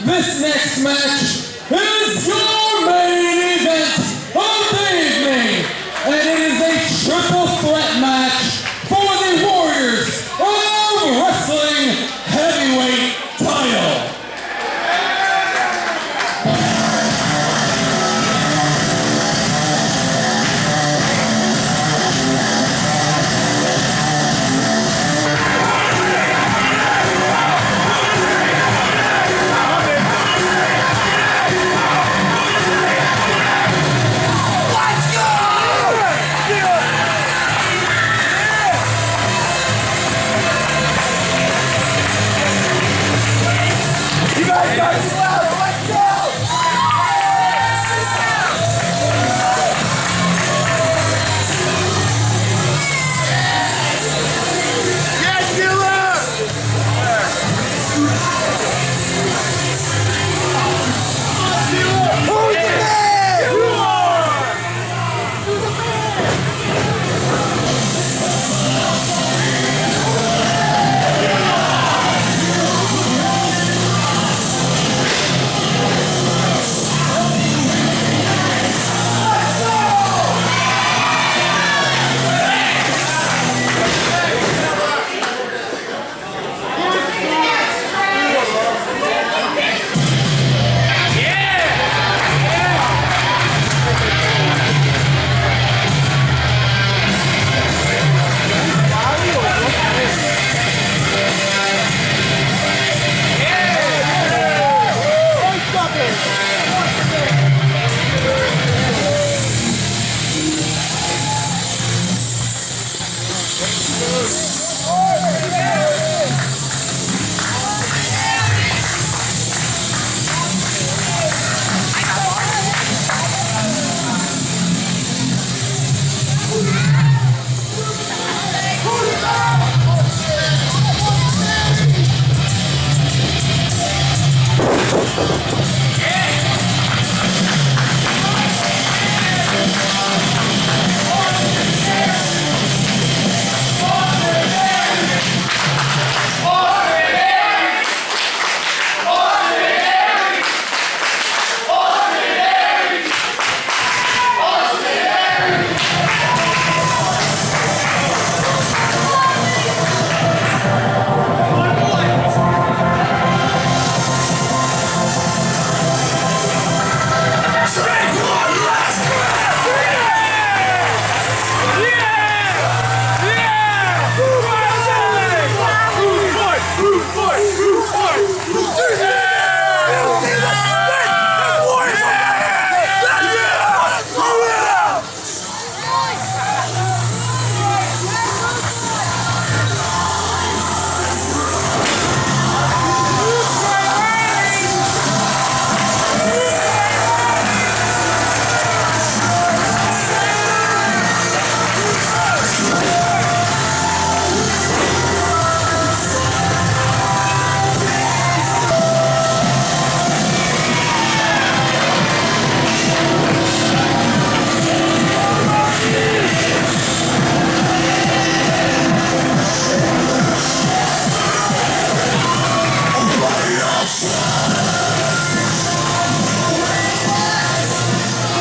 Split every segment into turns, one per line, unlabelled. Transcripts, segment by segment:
This next match is your main event of the evening, and it is a triple threat match for the Warriors of Wrestling Heavyweight title.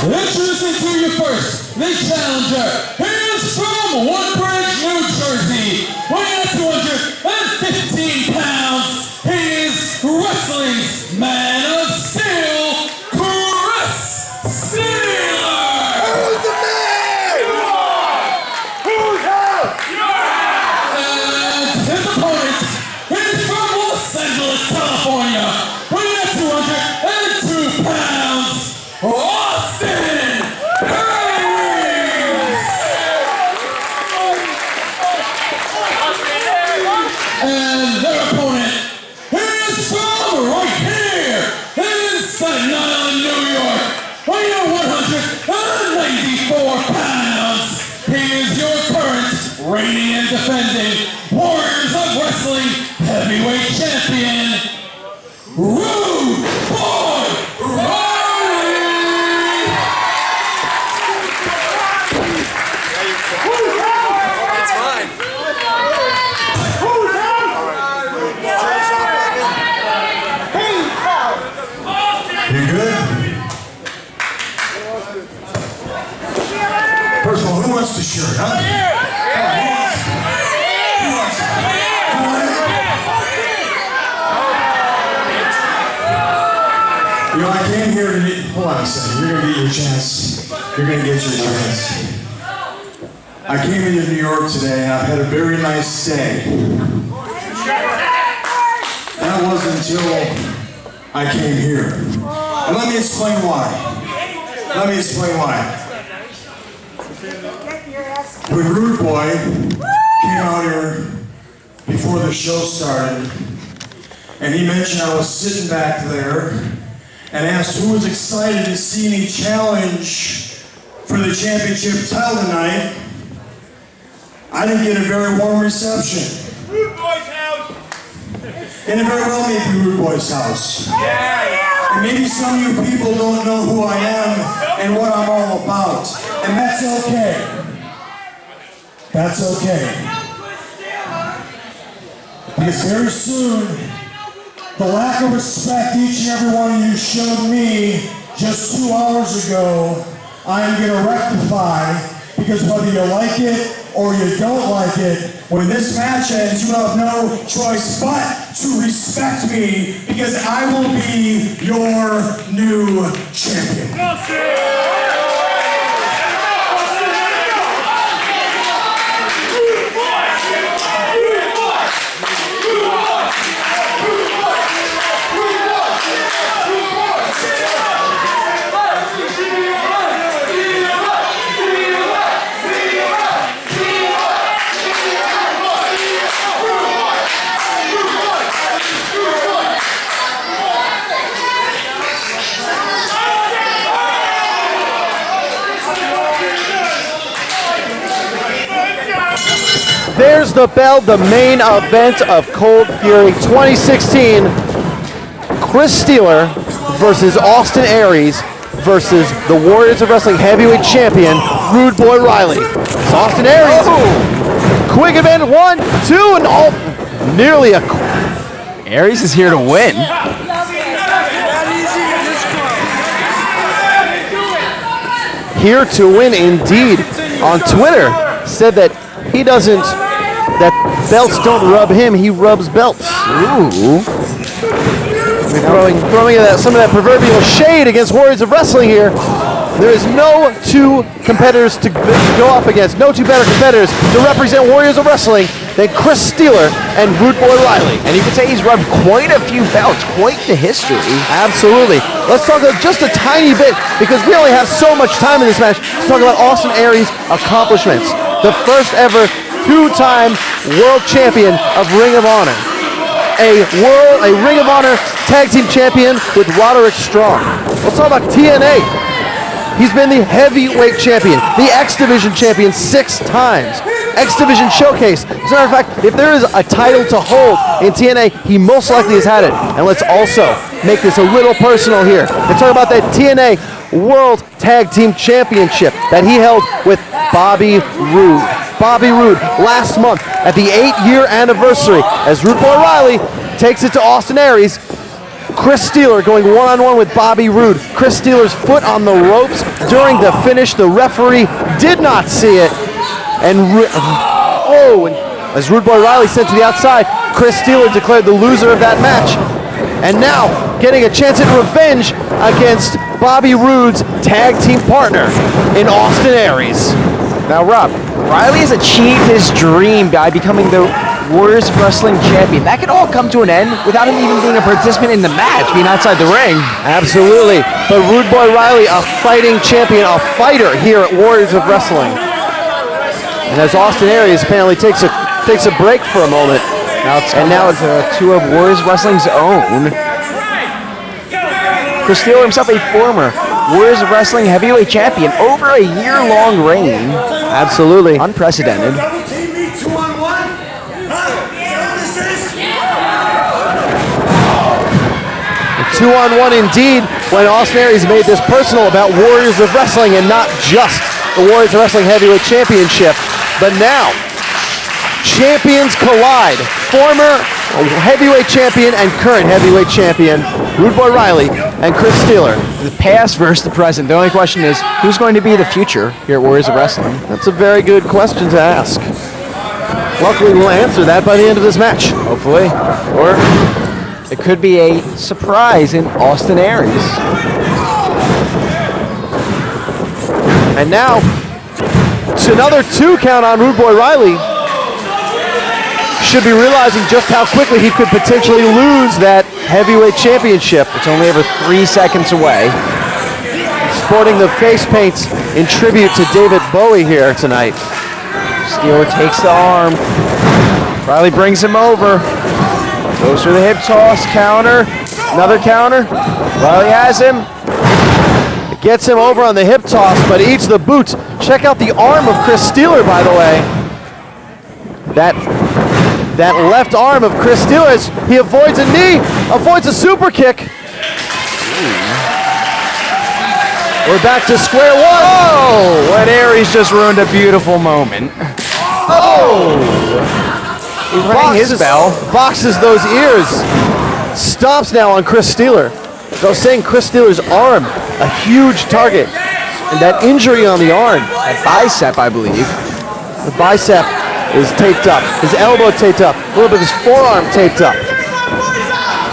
Introducing to you first, the challenger. He is from Woodbridge, New Jersey. Weighing at 215 pounds, he is wrestling's man of steel, Chris Steeler.
Who's the man? Who's out?
And his opponent is from Los Angeles, California. Weighing at 202 pounds, Austin Aries! And their opponent is from right here in Staten Island, New York. Weighing 194 pounds. He is your current reigning and defending Warriors of Wrestling Heavyweight Champion, Rudeboy!
You good? First of all, who wants the shirt, huh? Who wants it? You know, I came here to meet, hold on a second, you're gonna get your chance. You're gonna get your chance. I came into New York today and I've had a very nice day. That wasn't until I came here. And let me explain why. Let me explain why. When Rudeboy came out here before the show started, and he mentioned I was sitting back there and asked who was excited to see me challenge for the championship title tonight, I didn't get a very warm reception.
Rudeboy's house!
And it very well may be Rudeboy's house. And maybe some of you people don't know who I am and what I'm all about. And that's okay. That's okay. Because very soon, the lack of respect each and every one of you showed me just 2 hours ago, I am going to rectify, because whether you like it or you don't like it, when this match ends, you have no choice but to respect me, because I will be your new champion.
There's the bell, the main event of Cold Fury 2016. Chris Steeler versus Austin Aries versus the Warriors of Wrestling Heavyweight Champion, Rudeboy Riley. It's Austin Aries. Quick event, 1, 2, and all. Nearly a.
Aries is here to win.
Here to win indeed. On Twitter, said that he doesn't, that belts don't rub him, he rubs belts. Ooh. Throwing some of that proverbial shade against Warriors of Wrestling here. There is no two competitors to go up against, no two better competitors to represent Warriors of Wrestling than Chris Steeler and Rudeboy Riley.
And you can say he's rubbed quite a few belts, quite the history.
Absolutely. Let's talk about just a tiny bit, because we only have so much time in this match, to talk about Austin Aries' accomplishments. The first ever two-time world champion of Ring of Honor. A Ring of Honor tag team champion with Roderick Strong. Let's talk about TNA. He's been the heavyweight champion, the X Division champion 6 times. X Division Showcase. As a matter of fact, if there is a title to hold in TNA, he most likely has had it. And let's also make this a little personal here and talk about that TNA World Tag Team Championship that he held with Bobby Roode. Bobby Roode last month at the 8-year anniversary as Rudeboy Riley takes it to Austin Aries. Chris Steeler going one-on-one with Bobby Roode. Chris Steeler's foot on the ropes during the finish. The referee did not see it. And as Rudeboy Riley sent to the outside, Chris Steeler declared the loser of that match. And now getting a chance at revenge against Bobby Roode's tag team partner in Austin Aries.
Now, Rob, Riley has achieved his dream by becoming the Warriors of Wrestling champion. That could all come to an end without him even being a participant in the match, being outside the ring.
Absolutely. But Rudeboy Riley, a fighting champion, a fighter here at Warriors of Wrestling. And as Austin Aries apparently takes a break for a moment.
Now it's two of Warriors of Wrestling's own. Chris Steeler himself, a former Warriors of Wrestling heavyweight champion, over a year-long reign.
Absolutely.
Unprecedented.
Two-on-one indeed, when Austin Aries made this personal about Warriors of Wrestling and not just the Warriors of Wrestling Heavyweight Championship. But now, champions collide. Former heavyweight champion and current heavyweight champion, Rudeboy Riley and Chris Steeler.
The past versus the present. The only question is, who's going to be the future here at Warriors of Wrestling?
That's a very good question to ask. Luckily, we'll answer that by the end of this match.
Hopefully. Or it could be a surprise in Austin Aries.
And now, it's another 2 count on Rudeboy Riley. Should be realizing just how quickly he could potentially lose that heavyweight championship.
It's only over 3 seconds away.
Sporting the face paints in tribute to David Bowie here tonight.
Steeler takes the arm. Riley brings him over. Goes for the hip toss, counter. Another counter. Riley has him.
Gets him over on the hip toss, but eats the boots. Check out the arm of Chris Steeler, by the way. That left arm of Chris Steeler as he avoids a knee, avoids a super kick. We're back to square one.
Oh, and Aries just ruined a beautiful moment. Oh! He rang his bell.
Boxes those ears. Stomps now on Chris Steeler. I was saying Chris Steeler's arm, a huge target. And that injury on the arm.
A bicep, I believe.
The bicep is taped up. His elbow taped up. A little bit of his forearm taped up.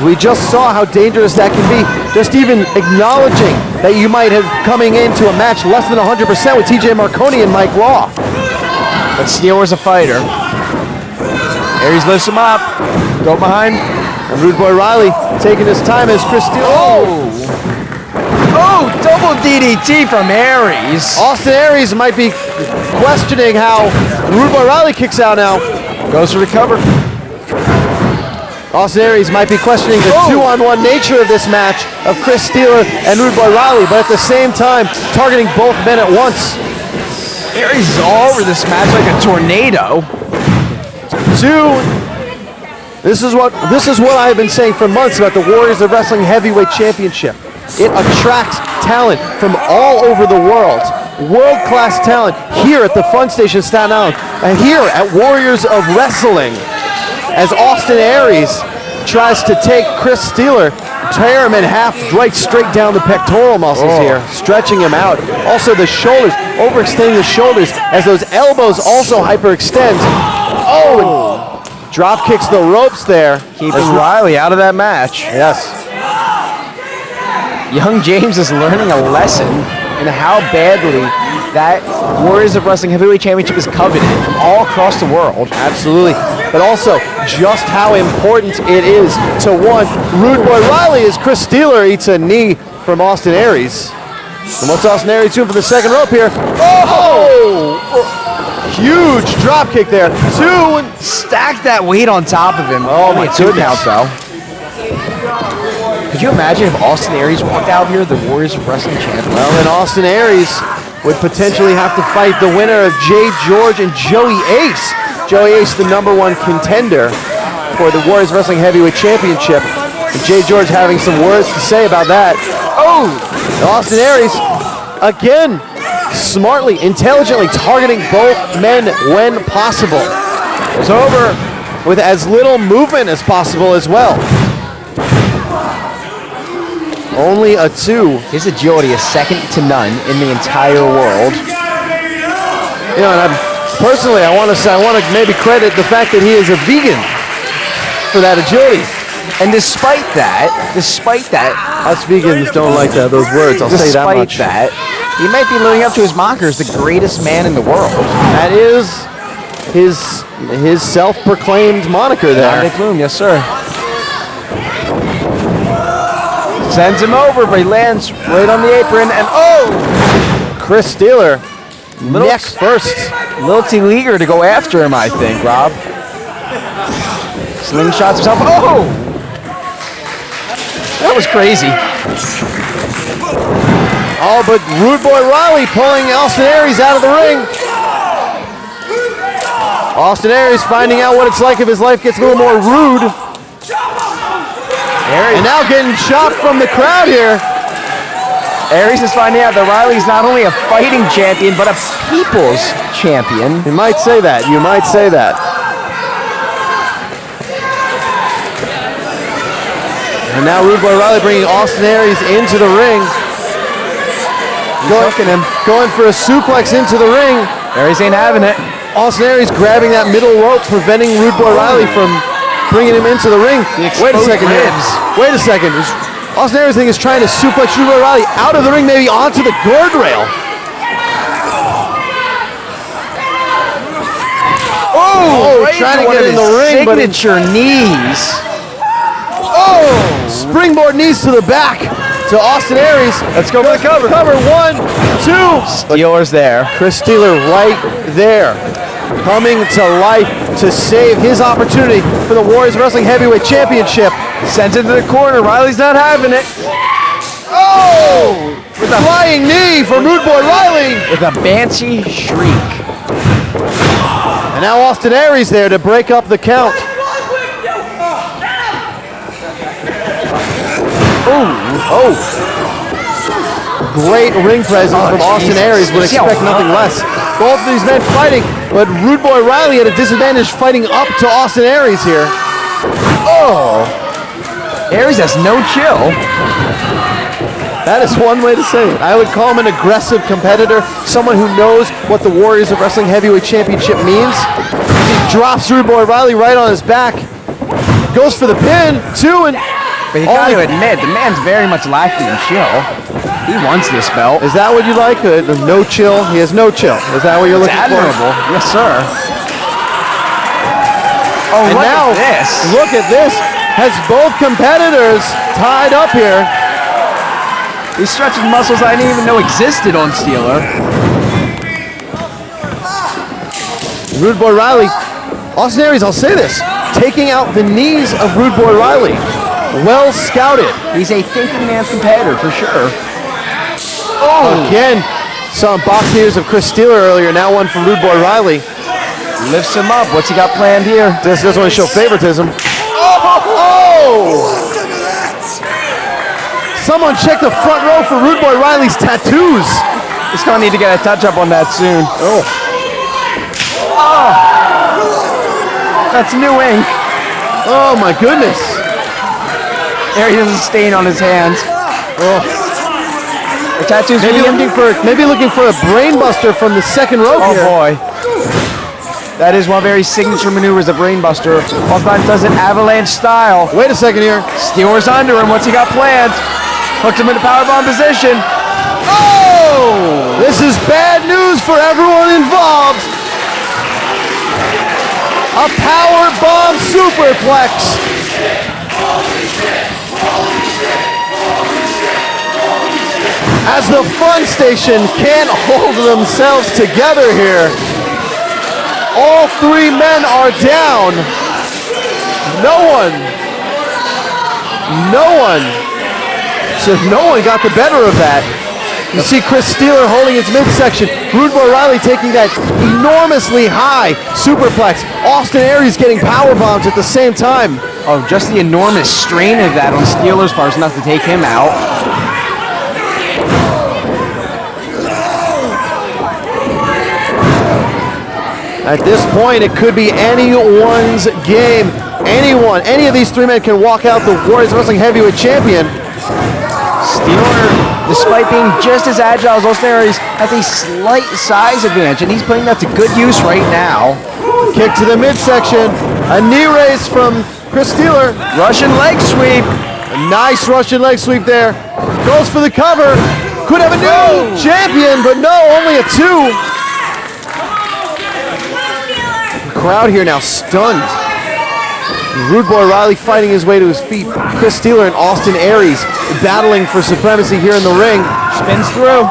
We just saw how dangerous that can be. Just even acknowledging that you might have coming into a match less than 100% with TJ Marconi and Mike Law.
But Steeler's a fighter. Aries lifts him up. Go behind.
And Rudeboy Riley taking his time as Chris Steeler.
Oh, double DDT from Aries.
Austin Aries might be questioning how Rudeboy Riley kicks out now.
Goes for the cover.
Austin Aries might be questioning the 2-on-1 nature of this match of Chris Steeler and Rudeboy Riley, but at the same time, targeting both men at once.
Aries is all over this match like a tornado.
This is what I've been saying for months about the Warriors of Wrestling Heavyweight Championship. It attracts talent from all over the world. World-class talent here at the Fun Station Staten Island and here at Warriors of Wrestling. As Austin Aries tries to take Chris Steeler, tear him in half right straight down the pectoral muscles here, stretching him out. Also the shoulders, overextending the shoulders as those elbows also hyperextend. Drop kicks the ropes there.
Keeping Riley out of that match.
Yes.
Young James is learning a lesson in how badly that Warriors of Wrestling Heavyweight Championship is coveted from all across the world.
Absolutely. But also just how important it is to one Rudeboy Riley as Chris Steeler eats a knee from Austin Aries. And what's Austin Aries doing for the second rope here? Huge drop kick there.
Stack that weight on top of him.
Oh my goodness.
Count, though. Could you imagine if Austin Aries walked out here, the Warriors of Wrestling champion?
Well, then Austin Aries would potentially have to fight the winner of Jay George and Joey Ace. Joey Ace, the #1 contender for the Warriors of Wrestling Heavyweight Championship. And Jay George having some words to say about that. Austin Aries, again, smartly, intelligently targeting both men when possible. It's over with as little movement as possible as well. Only a 2.
His agility is second to none in the entire world.
You know, and personally, I want to maybe credit the fact that he is a vegan for that agility.
And despite that,
us vegans don't like those words. I'll say that much.
Despite that, he might be living up to his moniker as the greatest man in the world.
That is his self-proclaimed moniker there.
Nick Bloom, yes sir. Sends him over, but he lands right on the apron, and
Chris Steeler, neck first.
A little too eager to go after him, I think, Rob. Slingshots himself. That was crazy.
But Rudeboy Riley pulling Austin Aries out of the ring. Austin Aries finding out what it's like if his life gets a little more rude. And now getting chopped from the crowd here.
Aries is finding out that Riley's not only a fighting champion, but a people's champion.
You might say that. And now Rudeboy Riley bringing Austin Aries into the ring. Going for a suplex into the ring.
Aries ain't having it.
Austin Aries grabbing that middle rope, preventing Rudeboy Riley from bringing him into the ring. Wait a second here. Wait a second. Austin Aries is trying to suplex Rudeboy Riley out of the ring, maybe onto the guardrail.
Oh, right
trying to get in the ring, but
signature knees.
Oh, springboard knees to the back to Austin Aries.
Let's go for the cover.
Cover, 1, 2.
Steeler's there.
Chris Steeler right there, coming to life to save his opportunity for the Warriors Wrestling Heavyweight Championship.
Sends it to the corner. Riley's not having it.
Oh! With a flying knee from Rudeboy Riley.
With a banshee shriek.
And now Austin Aries there to break up the count. Oh! Great ring presence from Austin Aries. Would expect nothing less. Both of these men fighting, but Rudeboy Riley at a disadvantage fighting up to Austin Aries here. Oh!
Aries has no chill.
That is one way to say it. I would call him an aggressive competitor, someone who knows what the Warriors of Wrestling Heavyweight Championship means. He drops Rudeboy Riley right on his back, goes for the pin, 2, and...
But you got to admit, the man's very much lacking in chill. He wants this belt.
Is that what you like? No chill? He has no chill. Is that what you're looking
admirable.
for?
Yes, sir. Oh,
and
look
now,
at this.
Look at this. Has both competitors tied up here.
He's stretching muscles I didn't even know existed on Steeler.
Rudeboy Riley, Austin Aries, I'll say this, taking out the knees of Rudeboy Riley. Well scouted.
He's a thinking man's competitor for sure.
Oh! Again, some box ears of Chris Steeler earlier, now one from Rudeboy Riley.
Lifts him up. What's he got planned here?
This doesn't want to show favoritism. Oh! Someone check the front row for Rudeboy Riley's tattoos.
He's going to need to get a touch-up on that soon.
Oh.
That's new ink.
Oh, my goodness.
There he has a stain on his hands.
Oh.
The tattoos
maybe looking for a brain buster from the second rope here.
Oh, boy. That is one very signature maneuvers, a brainbuster. Oftentimes does it avalanche style.
Wait a second here.
Steeler's under him. What's he got planned? Hooks him into powerbomb position.
Oh! This is bad news for everyone involved. A powerbomb superplex. As the Fun Station can't hold themselves together here. All 3 men are down. No one got the better of that. You see Chris Steeler holding his midsection. Rudeboy Riley taking that enormously high superplex. Austin Aries getting power bombs at the same time.
Oh, just the enormous strain of that on Steeler's part is enough to take him out.
At this point, it could be anyone's game. Any of these 3 men can walk out the Warriors Wrestling Heavyweight Champion.
Steeler, despite being just as agile as Austin Aries, has a slight size advantage, and he's putting that to good use right now.
Kick to the midsection. A knee raise from Chris Steeler.
Russian leg sweep.
A nice Russian leg sweep there. Goes for the cover. Could have a new champion, but no, only a 2. Crowd here now stunned. Rudeboy Riley fighting his way to his feet. Chris Steeler and Austin Aries battling for supremacy here in the ring.
Spins through.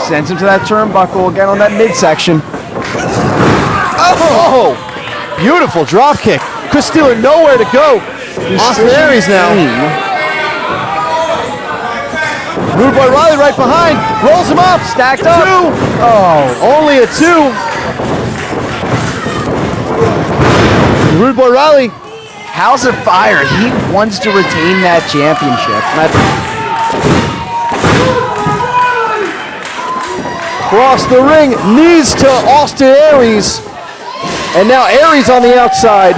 Sends him to that turnbuckle again on that midsection.
Oh! Beautiful drop kick. Chris Steeler nowhere to go. Austin Aries now. Rudeboy Riley right behind. Rolls him up.
Stacked up.
2. Oh, only a 2. Rudeboy Riley.
House of Fire. He wants to retain that championship.
Cross the ring. Knees to Austin Aries. And now Aries on the outside.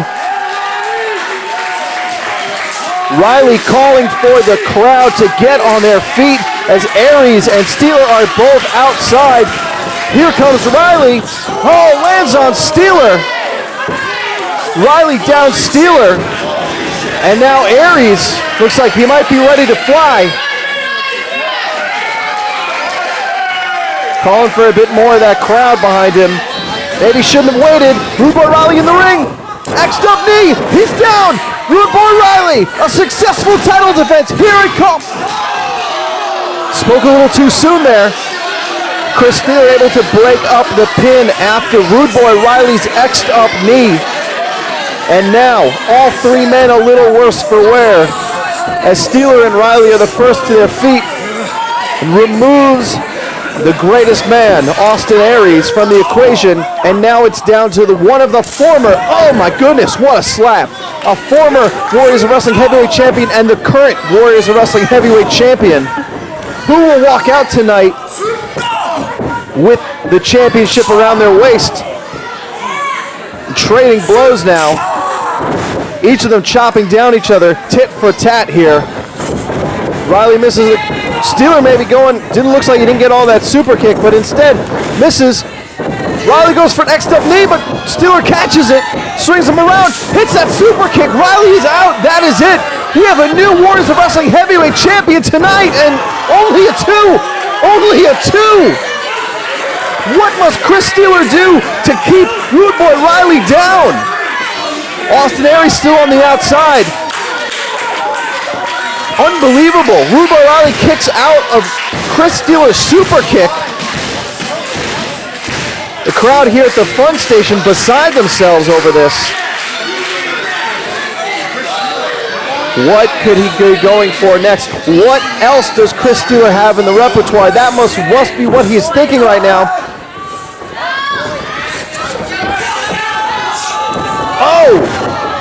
Riley calling for the crowd to get on their feet as Aries and Steeler are both outside. Here comes Riley. Oh, lands on Steeler. Riley down Steeler. And now Aries looks like he might be ready to fly. Calling for a bit more of that crowd behind him. Maybe shouldn't have waited. Rudeboy Riley in the ring. X'd up knee. He's down. Rudeboy Riley, a successful title defense. Here it comes. Spoke a little too soon there. Chris Steeler able to break up the pin after Rudeboy Riley's X'd up knee. And now, all three men a little worse for wear, as Steeler and Riley are the first to their feet, and removes the greatest man, Austin Aries, from the equation. And now it's down to one of the former, oh my goodness, what a slap. A former Warriors of Wrestling Heavyweight Champion and the current Warriors of Wrestling Heavyweight Champion, who will walk out tonight with the championship around their waist. Trading blows now. Each of them chopping down each other, tit for tat here. Riley misses it. Steeler maybe going, looks like he didn't get all that super kick, but instead misses. Riley goes for an X'd up knee, but Steeler catches it, swings him around, hits that super kick. Riley is out. That is it. We have a new Warriors of Wrestling Heavyweight Champion tonight, and only a two. Only a two. What must Chris Steeler do to keep Rudeboy Riley down? Austin Aries still on the outside. Unbelievable. Rudeboy Riley kicks out of Chris Steeler's super kick. The crowd here at the Fun Station beside themselves over this. What could he be going for next? What else does Chris Steeler have in the repertoire? That must be what he's thinking right now. Oh!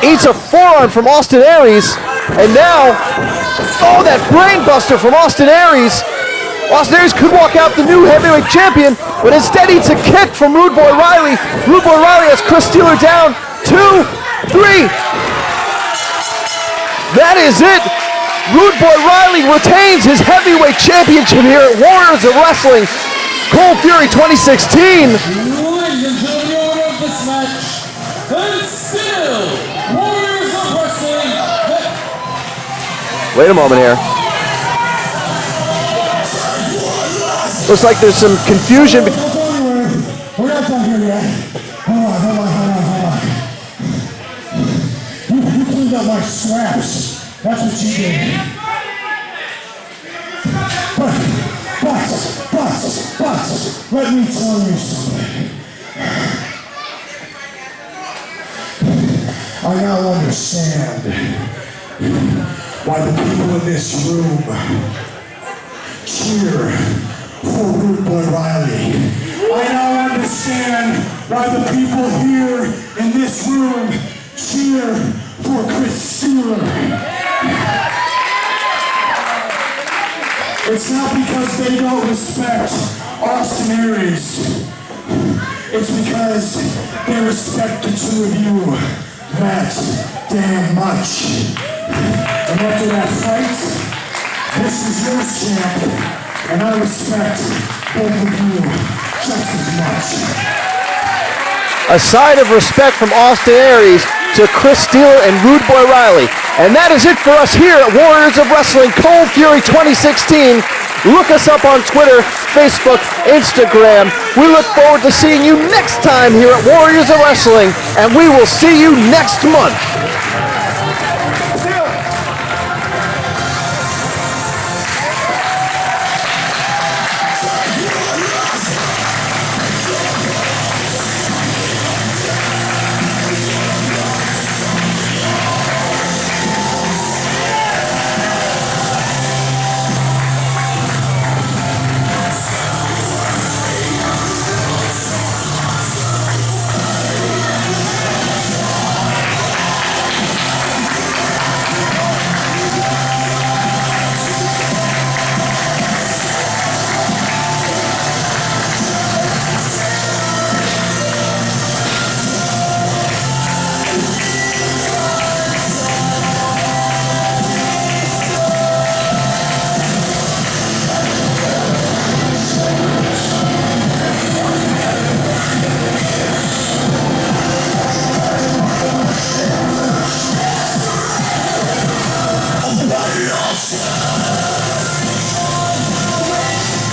Eats a forearm from Austin Aries. And now, oh, that brain buster from Austin Aries. Austin Aries could walk out the new heavyweight champion, but instead eats a kick from Rudeboy Riley. Rudeboy Riley has Chris Steeler down. 2, 3. That is it. Rudeboy Riley retains his heavyweight championship here at Warriors of Wrestling Cold Fury 2016.
Ladies and gentlemen, the order of this match, and still Warriors of Wrestling.
Wait a moment here. Looks like there's some confusion.
We're not done here yet. Hold on. You cleaned up my scraps. That's what you did. But, let me tell you something. I now understand why the people in this room cheer for Rudeboy Riley. I now understand why the people here in this room cheer for Chris Steeler. It's not because they don't respect Austin Aries. It's because they respect the two of you that damn much. And after that fight, this is your champ. And I respect both of you just as much.
A sign of respect from Austin Aries to Chris Steeler and Rudeboy Riley. And that is it for us here at Warriors of Wrestling Cold Fury 2016. Look us up on Twitter, Facebook, Instagram. We look forward to seeing you next time here at Warriors of Wrestling, and we will see you next month.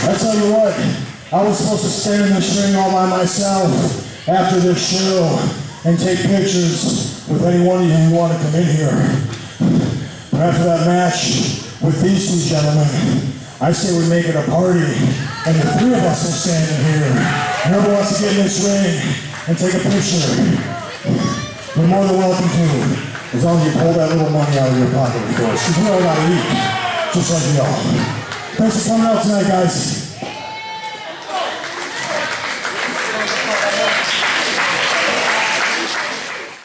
I tell you what, I was supposed to stand in this ring all by myself after this show and take pictures with any one of you who want to come in here. But after that match with these two gentlemen, I say we make it a party, and the three of us will stand in here. Whoever wants to get in this ring and take a picture, you're more than welcome to, as long as you pull that little money out of your pocket, of course, because we all gotta eat, just like y'all. Thanks for coming out tonight, guys.